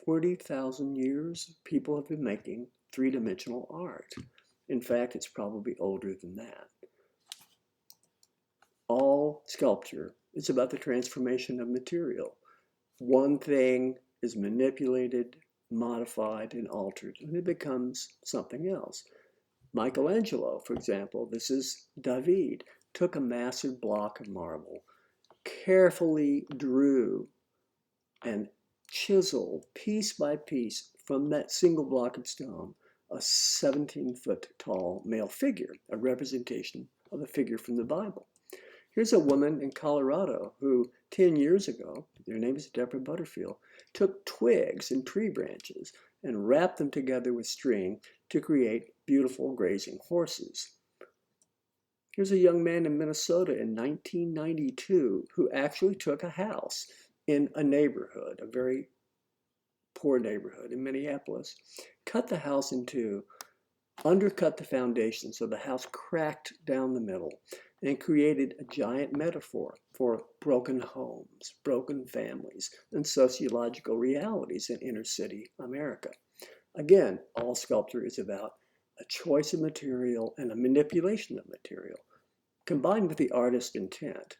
40,000 years, people have been making three-dimensional art. In fact, it's probably older than that. All sculpture is about the transformation of material. One thing is manipulated, modified, and altered, and it becomes something else. Michelangelo, for example, this is David, took a massive block of marble, carefully drew and chiseled piece by piece from that single block of stone a 17-foot tall male figure, a representation of a figure from the Bible. Here's a woman in Colorado who 10 years ago, their name is Deborah Butterfield, took twigs and tree branches and wrapped them together with string to create beautiful grazing horses. Here's a young man in Minnesota in 1992 who actually took a house in a neighborhood, a very poor neighborhood in Minneapolis, cut the house in two, undercut the foundation so the house cracked down the middle, and created a giant metaphor for broken homes, broken families, and sociological realities in inner city America. Again, all sculpture is about a choice of material and a manipulation of material, combined with the artist's intent.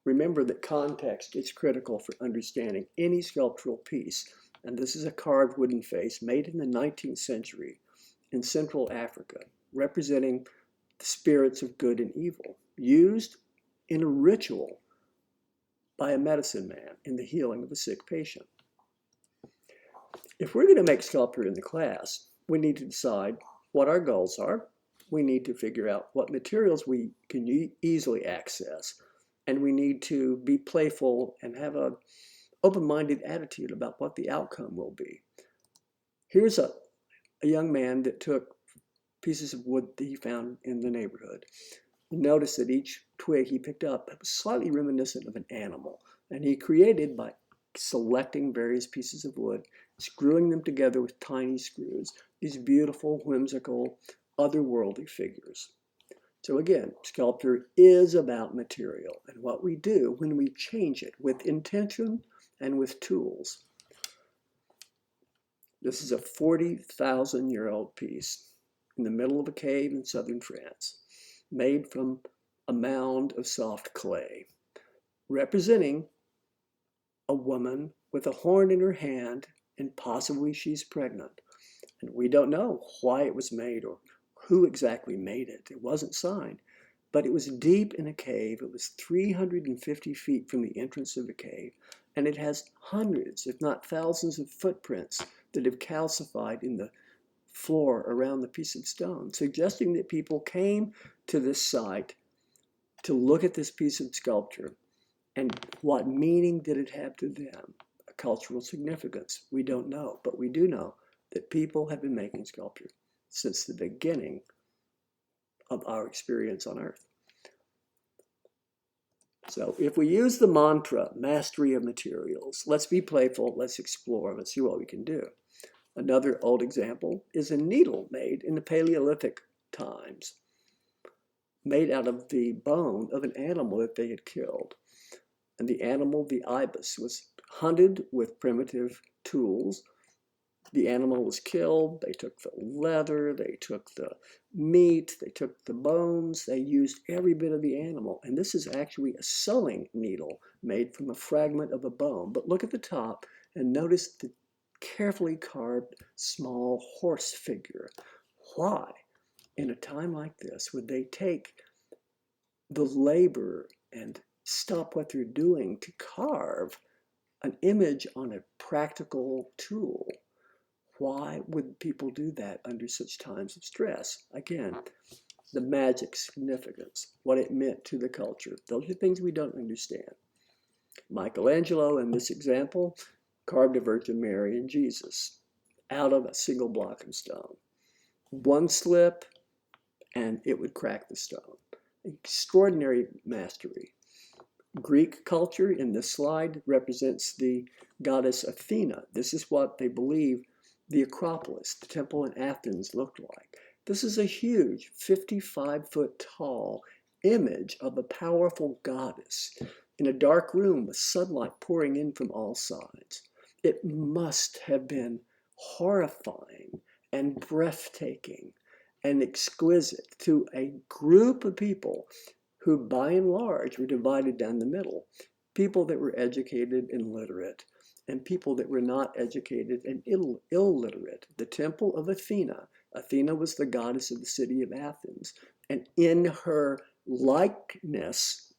Remember that context is critical for understanding any sculptural piece, and this is a carved wooden face made in the 19th century in Central Africa, representing the spirits of good and evil, used in a ritual by a medicine man in the healing of a sick patient. If we're going to make sculpture in the class, we need to decide what our goals are. We need to figure out what materials we can easily access, and we need to be playful and have an open-minded attitude about what the outcome will be. Here's a young man that took pieces of wood that he found in the neighborhood. Notice that each twig he picked up was slightly reminiscent of an animal, and he created by selecting various pieces of wood, screwing them together with tiny screws, these beautiful, whimsical, otherworldly figures. So again, sculpture is about material and what we do when we change it with intention and with tools. This is a 40,000-year-old piece in the middle of a cave in southern France, made from a mound of soft clay, representing a woman with a horn in her hand, and possibly she's pregnant. And we don't know why it was made or who exactly made it. It wasn't signed, but it was deep in a cave. It was 350 feet from the entrance of the cave, and it has hundreds, if not thousands, of footprints that have calcified in the floor around the piece of stone, suggesting that people came to this site to look at this piece of sculpture and what meaning did it have to them, a cultural significance. We don't know, but we do know that people have been making sculpture since the beginning of our experience on Earth. So if we use the mantra, mastery of materials, let's be playful, let's explore, let's see what we can do. Another old example is a needle made in the Paleolithic times, made out of the bone of an animal that they had killed. And the animal, the ibis, was hunted with primitive tools. The animal was killed, they took the leather, they took the meat, they took the bones, they used every bit of the animal. And this is actually a sewing needle made from a fragment of a bone. But look at the top and notice the carefully carved small horse figure. Why, in a time like this, would they take the labor and stop what they're doing to carve an image on a practical tool? Why would people do that under such times of stress? Again, the magic significance, what it meant to the culture. Those are things we don't understand. Michelangelo, in this example, carved a Virgin Mary and Jesus out of a single block of stone. One slip, and it would crack the stone. Extraordinary mastery. Greek culture in this slide represents the goddess Athena. This is what they believe the Acropolis, the temple in Athens, looked like. This is a huge 55-foot tall image of a powerful goddess in a dark room with sunlight pouring in from all sides. It must have been horrifying and breathtaking and exquisite to a group of people who, by and large, were divided down the middle. People that were educated and literate, and people that were not educated and illiterate. The temple of Athena. Athena was the goddess of the city of Athens. And in her likeness,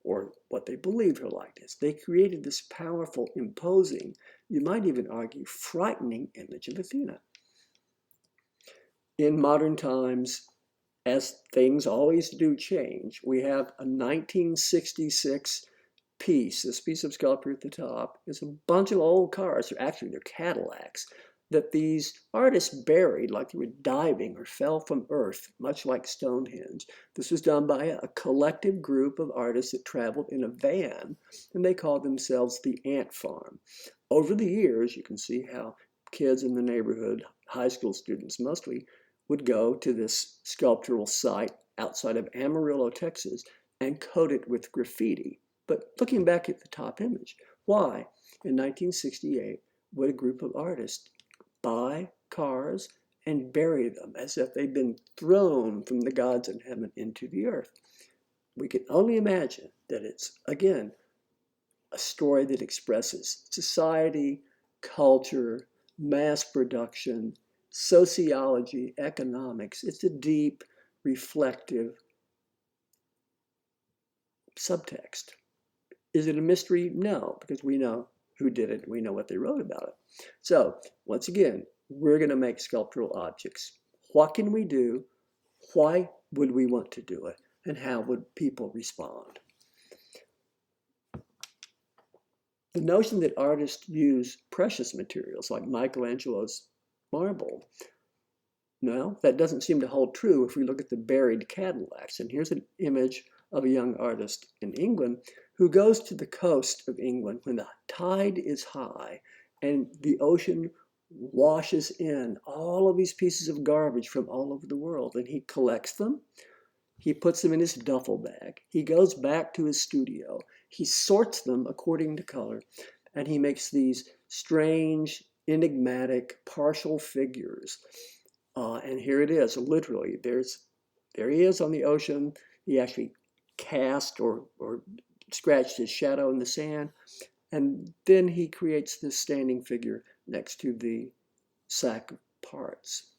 or what they believed her likeness, they created this powerful, imposing, you might even argue, frightening image of Athena. In modern times, as things always do change, we have a 1966 piece, this piece of sculpture at the top, is a bunch of old cars, or actually they're Cadillacs, that these artists buried like they were diving or fell from earth, much like Stonehenge. This was done by a collective group of artists that traveled in a van, and they called themselves the Ant Farm. Over the years, you can see how kids in the neighborhood, high school students mostly, would go to this sculptural site outside of Amarillo, Texas, and coat it with graffiti. But looking back at the top image, why, in 1968, would a group of artists buy cars and bury them as if they'd been thrown from the gods in heaven into the earth? We can only imagine that it's, again, a story that expresses society, culture, mass production, sociology, economics. It's a deep, reflective subtext. Is it a mystery? No, because we know who did it. We know what they wrote about it. So once again, we're going to make sculptural objects. What can we do? Why would we want to do it? And how would people respond? The notion that artists use precious materials like Michelangelo's marble, no, that doesn't seem to hold true if we look at the buried Cadillacs. And here's an image of a young artist in England who goes to the coast of England when the tide is high and the ocean washes in all of these pieces of garbage from all over the world. And he collects them. He puts them in his duffel bag. He goes back to his studio. He sorts them according to color. And he makes these strange, enigmatic, partial figures. And here it is, literally. There he is on the ocean. He actually cast or scratched his shadow in the sand. And then he creates this standing figure next to the sack of parts.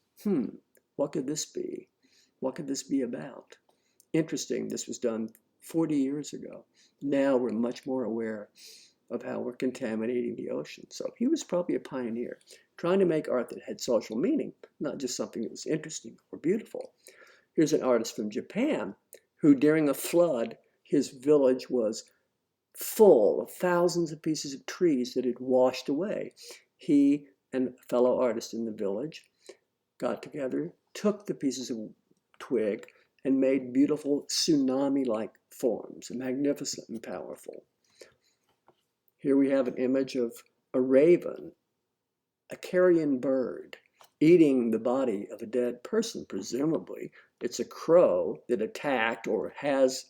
What could this be? What could this be about? Interesting, this was done 40 years ago. Now we're much more aware of how we're contaminating the ocean. So he was probably a pioneer, trying to make art that had social meaning, not just something that was interesting or beautiful. Here's an artist from Japan who, during a flood, his village was full of thousands of pieces of trees that had washed away. He and fellow artists in the village got together, took the pieces of twig, and made beautiful tsunami-like forms, magnificent and powerful. Here we have an image of a raven, a carrion bird, eating the body of a dead person, presumably. It's a crow that attacked or has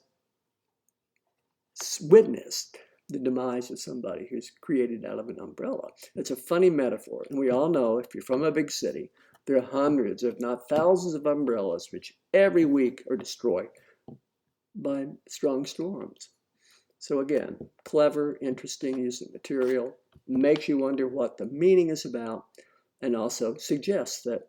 witnessed the demise of somebody who's created out of an umbrella. It's a funny metaphor, and we all know if you're from a big city, there are hundreds, if not thousands of umbrellas which every week are destroyed by strong storms. So again, clever, interesting use of material, makes you wonder what the meaning is about, and also suggests that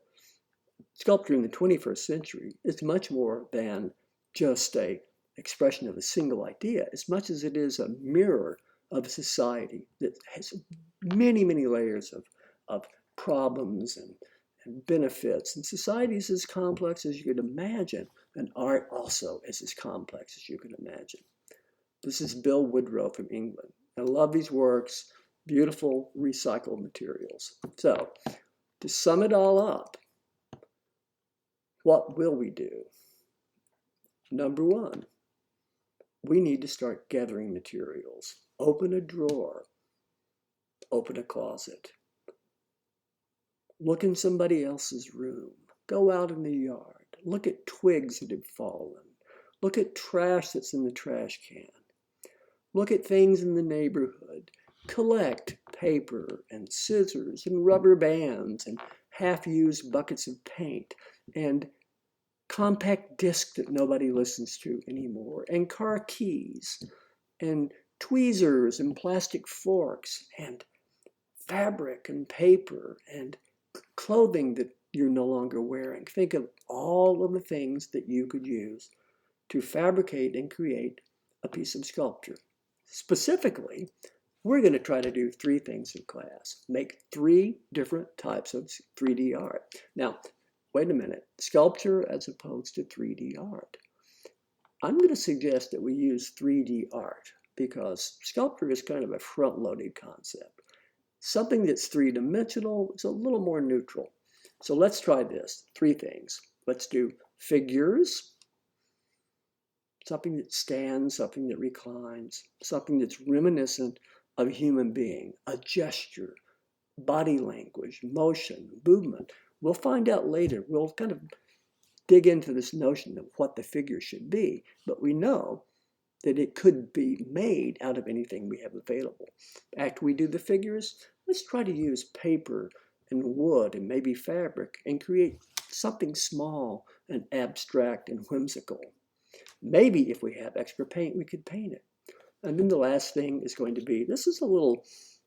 sculpture in the 21st century is much more than just an expression of a single idea, as much as it is a mirror of a society that has many, many layers of problems and benefits. And society is as complex as you could imagine, and art also is as complex as you can imagine. This is Bill Woodrow from England. I love these works, beautiful recycled materials. So, to sum it all up, what will we do? Number one, we need to start gathering materials. Open a drawer, open a closet. Look in somebody else's room. Go out in the yard. Look at twigs that have fallen. Look at trash that's in the trash can. Look at things in the neighborhood. Collect, paper and scissors and rubber bands and half-used buckets of paint and compact discs that nobody listens to anymore, and car keys and tweezers and plastic forks and fabric and paper and clothing that you're no longer wearing. Think of all of the things that you could use to fabricate and create a piece of sculpture. Specifically, we're going to try to do 3 things in class. Make 3 different types of 3D art. Now, wait a minute. Sculpture as opposed to 3D art. I'm going to suggest that we use 3D art because sculpture is kind of a front-loaded concept. Something that's 3-dimensional is a little more neutral. So let's try this. 3 things. Let's do figures, something that stands, something that reclines, something that's reminiscent of a human being, a gesture, body language, motion, movement. We'll find out later. We'll kind of dig into this notion of what the figure should be, but we know that it could be made out of anything we have available. After we do the figures, let's try to use paper and wood and maybe fabric and create something small and abstract and whimsical. Maybe if we have extra paint, we could paint it. And then the last thing is going to be, this is a little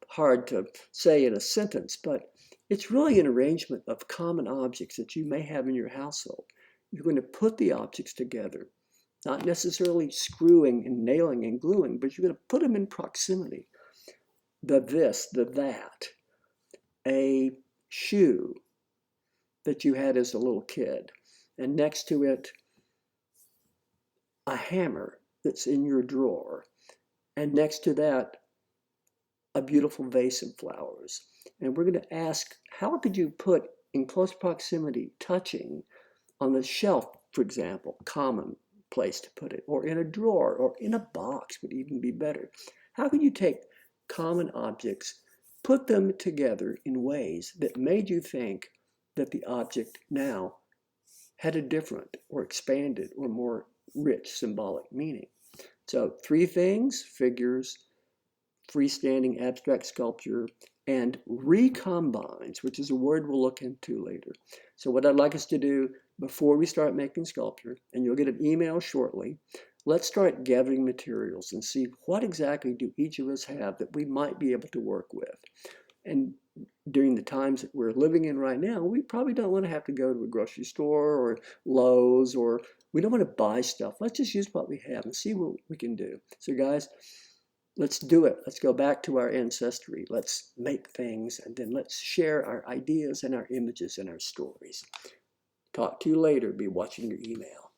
hard to say in a sentence, but it's really an arrangement of common objects that you may have in your household. You're going to put the objects together, not necessarily screwing and nailing and gluing, but you're going to put them in proximity. The this, the that, a shoe that you had as a little kid, and next to it, a hammer that's in your drawer, and next to that, a beautiful vase of flowers. And we're going to ask, how could you put in close proximity, touching on the shelf, for example, common place to put it, or in a drawer, or in a box would even be better. How could you take common objects, put them together in ways that made you think that the object now had a different or expanded or more rich symbolic meaning? So 3 things: figures, freestanding abstract sculpture, and recombines, which is a word we'll look into later. So what I'd like us to do before we start making sculpture, and you'll get an email shortly, let's start gathering materials and see what exactly do each of us have that we might be able to work with. And during the times that we're living in right now, we probably don't want to have to go to a grocery store or Lowe's, or we don't want to buy stuff. Let's just use what we have and see what we can do. So guys, let's do it. Let's go back to our ancestry. Let's make things, and then let's share our ideas and our images and our stories. Talk to you later. Be watching your email.